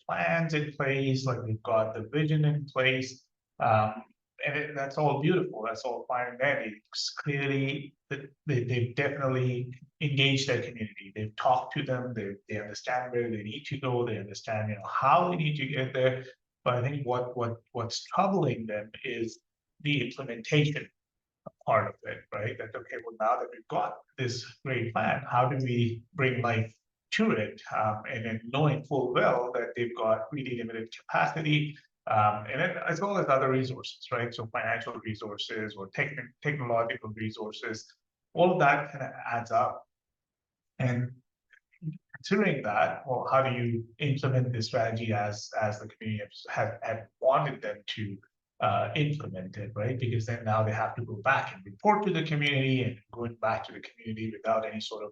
plans in place, like we've got the vision in place, um, that's all beautiful. That's all fine and dandy. It's clearly that they've definitely engaged their community. They've talked to them. They understand where they need to go. They understand how they need to get there. But I think what's troubling them is the implementation part of it, right? That okay, well now that we've got this great plan, how do we bring life to it? And then knowing full well that they've got really limited capacity, and then as well as other resources, right? So financial resources or technological resources, all of that kind of adds up. And considering that, well, how do you implement this strategy as the community had wanted them to implement it, right? Because then now they have to go back and report to the community, and going back to the community without any sort of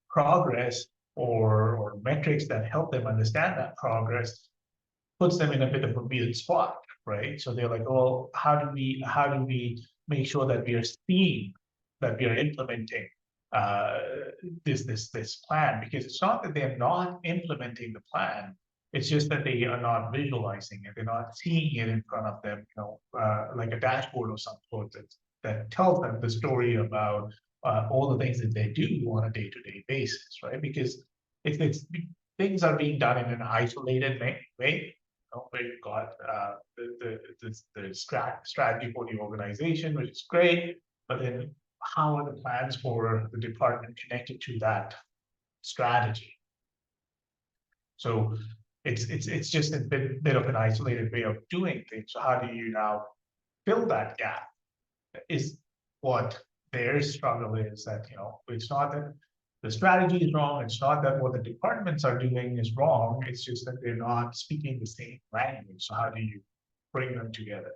progress or metrics that help them understand that progress puts them in a bit of a weird spot, right? So they're like, well, how do we make sure that we are seeing that we are implementing uh, this plan? Because it's not that they're not implementing the plan; it's just that they are not visualizing it. They're not seeing it in front of them, like a dashboard or some sort that tells them the story about all the things that they do on a day-to-day basis, right? Because if it's things are being done in an isolated way, where you've got the strategy for the organization, which is great, but then how are the plans for the department connected to that strategy? So it's just a bit of an isolated way of doing things. So how do you now fill that gap? Is what their struggle is, that it's not that the strategy is wrong, it's not that what the departments are doing is wrong, it's just that they're not speaking the same language. So how do you bring them together?